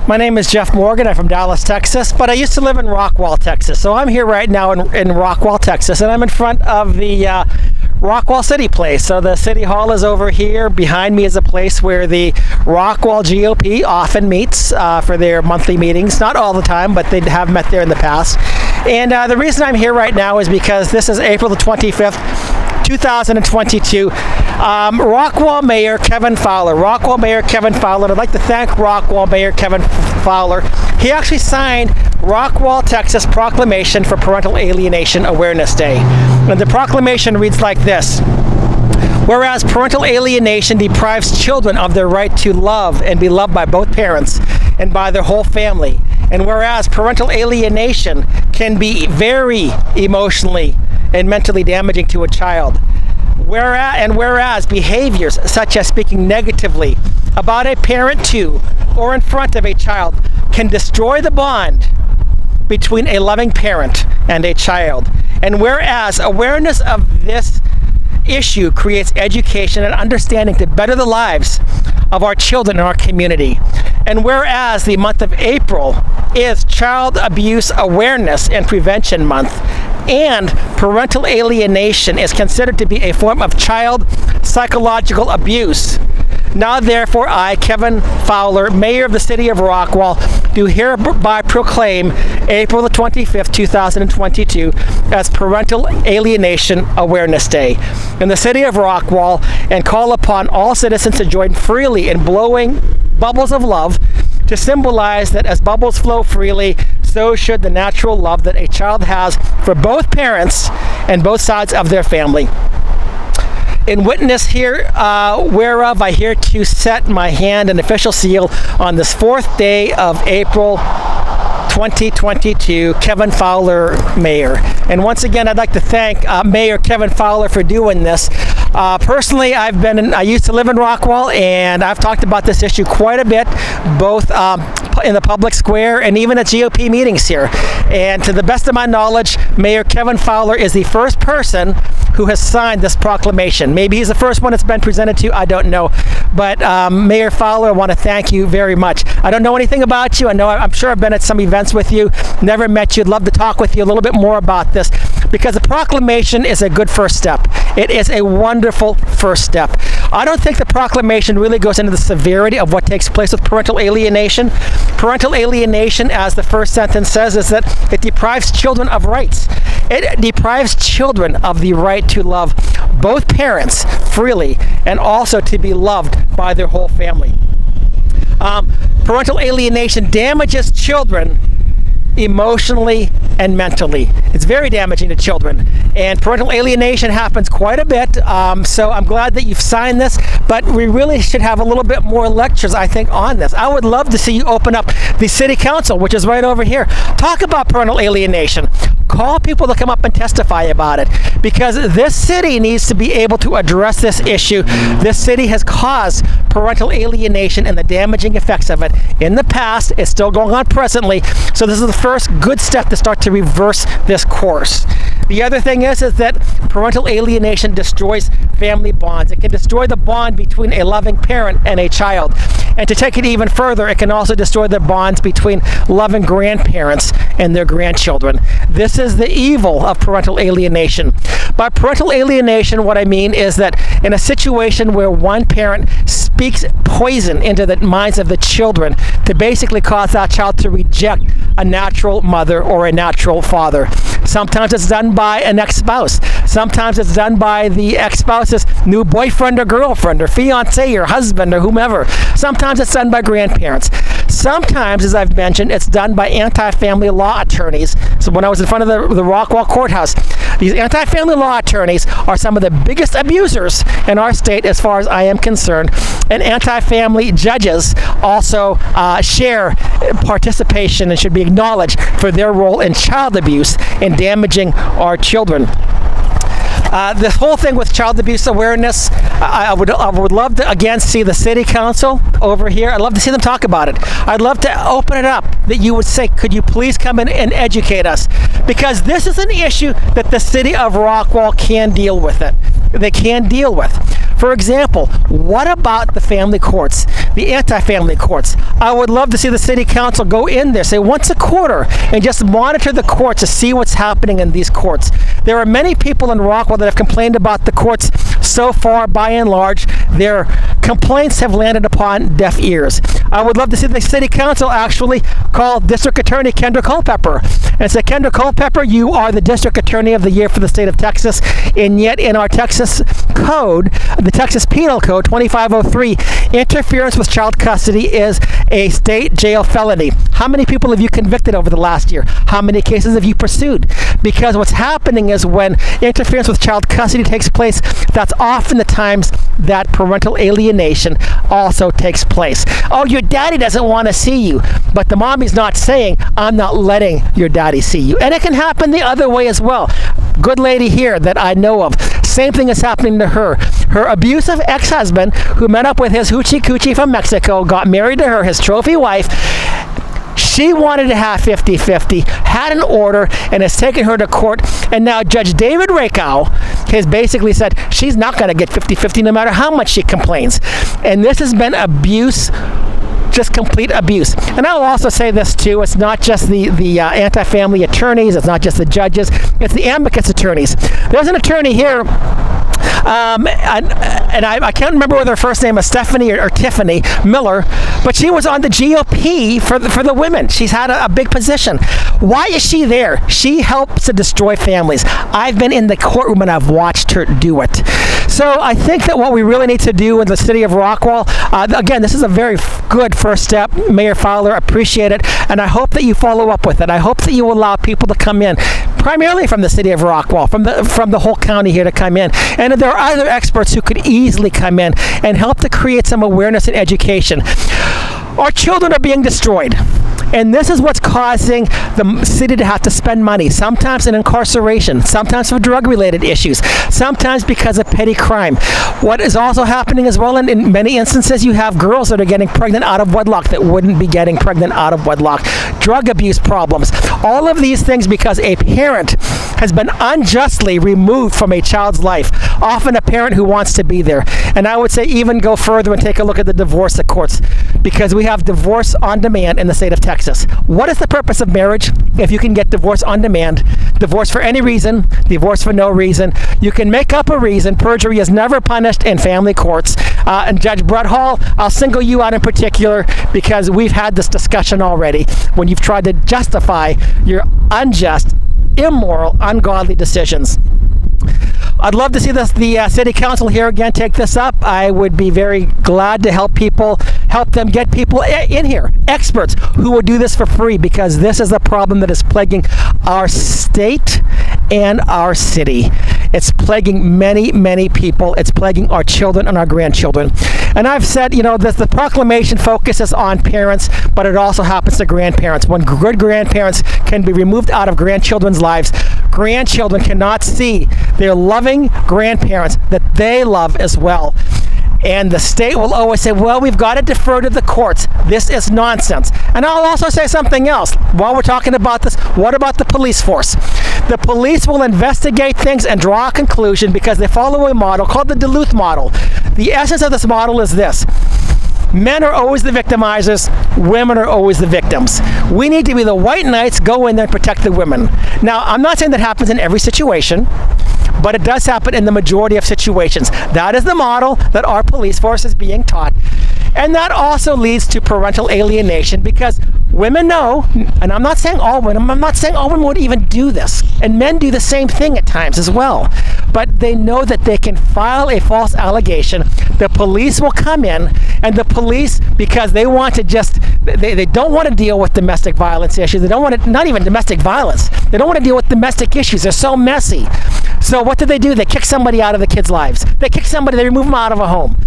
My name is Jeff Morgan. I'm from Dallas, Texas, but I used to live in Rockwall, Texas. So I'm here right now in Rockwall, Texas, and I'm in front of the Rockwall City Place. So the City Hall is over here. Behind me is a place where the Rockwall GOP often meets for their monthly meetings. Not all the time, but they have met there in the past. And the reason I'm here right now is because this is April the 25th, 2022. Rockwall Mayor Kevin Fowler. Rockwall Mayor Kevin Fowler. And I'd like to thank Rockwall Mayor Kevin Fowler. He actually signed Rockwall, Texas Proclamation for Parental Alienation Awareness Day. And the proclamation reads like this. Whereas parental alienation deprives children of their right to love and be loved by both parents and by their whole family. And whereas parental alienation can be very emotionally and mentally damaging to a child. Whereas behaviors such as speaking negatively about a parent to or in front of a child can destroy the bond between a loving parent and a child. And whereas awareness of this issue creates education and understanding to better the lives of our children in our community. And whereas the month of April is Child Abuse Awareness and Prevention Month, and parental alienation is considered to be a form of child psychological abuse. Now therefore I, Kevin Fowler, Mayor of the City of Rockwall, do hereby proclaim April the 25th, 2022 as Parental Alienation Awareness Day in the City of Rockwall, and call upon all citizens to join freely in blowing bubbles of love to symbolize that as bubbles flow freely, so should the natural love that a child has for both parents and both sides of their family. In witness here whereof I hereto set my hand and official seal on this 4th day of April 2022, Kevin Fowler, Mayor. And once again, I'd like to thank Mayor Kevin Fowler for doing this. Personally, I used to live in Rockwall, and I've talked about this issue quite a bit, both in the public square and even at GOP meetings here. And to the best of my knowledge, Mayor Kevin Fowler is the first person who has signed this proclamation. Maybe he's the first one it's been presented to, I don't know. But Mayor Fowler, I want to thank you very much. I don't know anything about you. I'm sure I've been at some events with you, never met you. I'd love to talk with you a little bit more about this, because the proclamation is a good first step. It is a wonderful first step. I don't think the proclamation really goes into the severity of what takes place with parental alienation. Parental alienation, as the first sentence says, is that it deprives children of rights. It deprives children of the right to love both parents freely and also to be loved by their whole family. Parental alienation damages children emotionally and mentally. It's very damaging to children, and parental alienation happens quite a bit, so I'm glad that you've signed this, but we really should have a little bit more lectures, I think, on this. I would love to see you open up the City Council, which is right over here. Talk about parental alienation. Call people to come up and testify about it, because this city needs to be able to address this issue. This city has caused parental alienation and the damaging effects of it in the past. It's still going on presently, so this is the first good step to start to reverse this course. The other thing is that parental alienation destroys family bonds. It can destroy the bond between a loving parent and a child. And to take it even further, it can also destroy the bonds between loving grandparents and their grandchildren. This is the evil of parental alienation. By parental alienation, what I mean is that in a situation where one parent speaks poison into the minds of the children to basically cause that child to reject a natural mother or a natural father. Sometimes it's done by an ex-spouse. Sometimes it's done by the ex-spouse's new boyfriend or girlfriend or fiance or husband or whomever. Sometimes it's done by grandparents. Sometimes, as I've mentioned, it's done by anti-family law attorneys. So when I was in front of the Rockwall courthouse, these anti-family law attorneys are some of the biggest abusers in our state as far as I am concerned. And anti-family judges also share participation and should be acknowledged for their role in child abuse and damaging our children. This whole thing with child abuse awareness, I would love to again see the City Council over here. I'd love to see them talk about it. I'd love to open it up, that you would say, could you please come in and educate us? Because this is an issue that the City of Rockwall can deal with it. they can deal with. For example, what about the family courts, the anti-family courts? I would love to see the city council go in there, say once a quarter, and just monitor the courts to see what's happening in these courts. There are many people in Rockwall that have complained about the courts so far. By and large, their complaints have landed upon deaf ears. I would love to see the city council actually call District Attorney Kendra Culpepper and say, Kendra Culpepper, you are the District Attorney of the Year for the state of Texas, and yet in our Texas code, the Texas Penal Code 2503, interference with child custody is a state jail felony. How many people have you convicted over the last year? How many cases have you pursued? Because what's happening is when interference with child custody takes place, that's often the times that parental alienation also takes place. Oh, your daddy doesn't want to see you, but the mommy's not saying, I'm not letting your daddy see you. And it can happen the other way as well. Good lady here that I know of, same thing is happening to her. Her abusive ex-husband, who met up with his hoochie coochie from Mexico, got married to her, his trophy wife. She wanted to have 50-50, had an order, and has taken her to court. And now Judge David Rakow has basically said she's not going to get 50-50 no matter how much she complains. And this has been abuse, just complete abuse. And I will also say this too, it's not just the anti-family attorneys, it's not just the judges, it's the amicus attorneys. There's an attorney here, and I can't remember whether her first name is Stephanie or Tiffany Miller, but she was on the GOP for the women. She's had a big position. Why is she there? She helps to destroy families. I've been in the courtroom and I've watched her do it. So I think that what we really need to do in the city of Rockwall, again, this is a very good first step. Mayor Fowler, appreciate it, and I hope that you follow up with it. I hope that you allow people to come in, primarily from the city of Rockwall, from the whole county here to come in. And there are other experts who could easily come in and help to create some awareness and education. Our children are being destroyed. And this is what's causing the city to have to spend money, sometimes in incarceration, sometimes for drug-related issues, sometimes because of petty crime. What is also happening as well, in many instances, you have girls that are getting pregnant out of wedlock that wouldn't be getting pregnant out of wedlock. Drug abuse problems. All of these things because a parent has been unjustly removed from a child's life, often a parent who wants to be there. And I would say even go further and take a look at the divorce courts, because we have divorce on demand in the state of Texas. What is the purpose of marriage if you can get divorce on demand? Divorce for any reason, divorce for no reason. You can make up a reason. Perjury is never punished in family courts. And Judge Brett Hall, I'll single you out in particular because we've had this discussion already when you've tried to justify your unjust, immoral, ungodly decisions. I'd love to see the city council here again take this up. I would be very glad to help them get people in here, experts who will do this for free, because this is a problem that is plaguing our state and our city. It's plaguing many, many people. It's plaguing our children and our grandchildren. And I've said, the proclamation focuses on parents, but it also happens to grandparents. When good grandparents can be removed out of grandchildren's lives, grandchildren cannot see their loving grandparents that they love as well. And the state will always say, well, we've got to defer to the courts. This is nonsense. And I'll also say something else. While we're talking about this, what about the police force? The police will investigate things and draw a conclusion because they follow a model called the Duluth model. The essence of this model is this. Men are always the victimizers, women are always the victims. We need to be the white knights, go in there and protect the women. Now, I'm not saying that happens in every situation, but it does happen in the majority of situations. That is the model that our police force is being taught. And that also leads to parental alienation because women know, and I'm not saying all women would even do this, and men do the same thing at times as well, but they know that they can file a false allegation. The police will come in, and the police, because they want to they don't want to deal with domestic violence issues. They don't want to, not even domestic violence. They don't want to deal with domestic issues. They're so messy. So what do? They kick somebody out of the kids' lives. They remove them out of a home.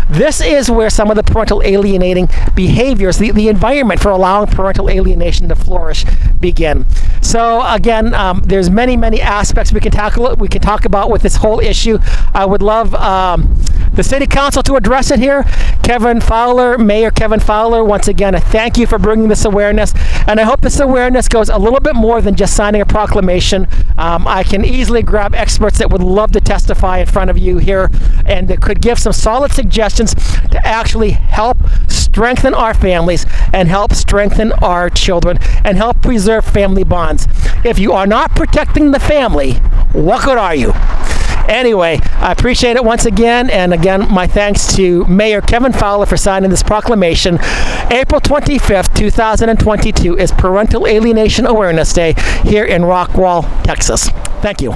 This is where some of the parental alienating behaviors, the environment for allowing parental alienation to flourish, begin. So again, there's many, many aspects we can talk about with this whole issue. I would love the City Council to address it here. Kevin Fowler, Mayor Kevin Fowler, once again, a thank you for bringing this awareness. And I hope this awareness goes a little bit more than just signing a proclamation. I can easily grab experts that would love to testify in front of you here and that could give some solid suggestions to actually help strengthen our families and help strengthen our children and help preserve family bonds. If you are not protecting the family, what good are you? Anyway, I appreciate it once again, and again, my thanks to Mayor Kevin Fowler for signing this proclamation. April 25th, 2022 is Parental Alienation Awareness Day here in Rockwall, Texas. Thank you.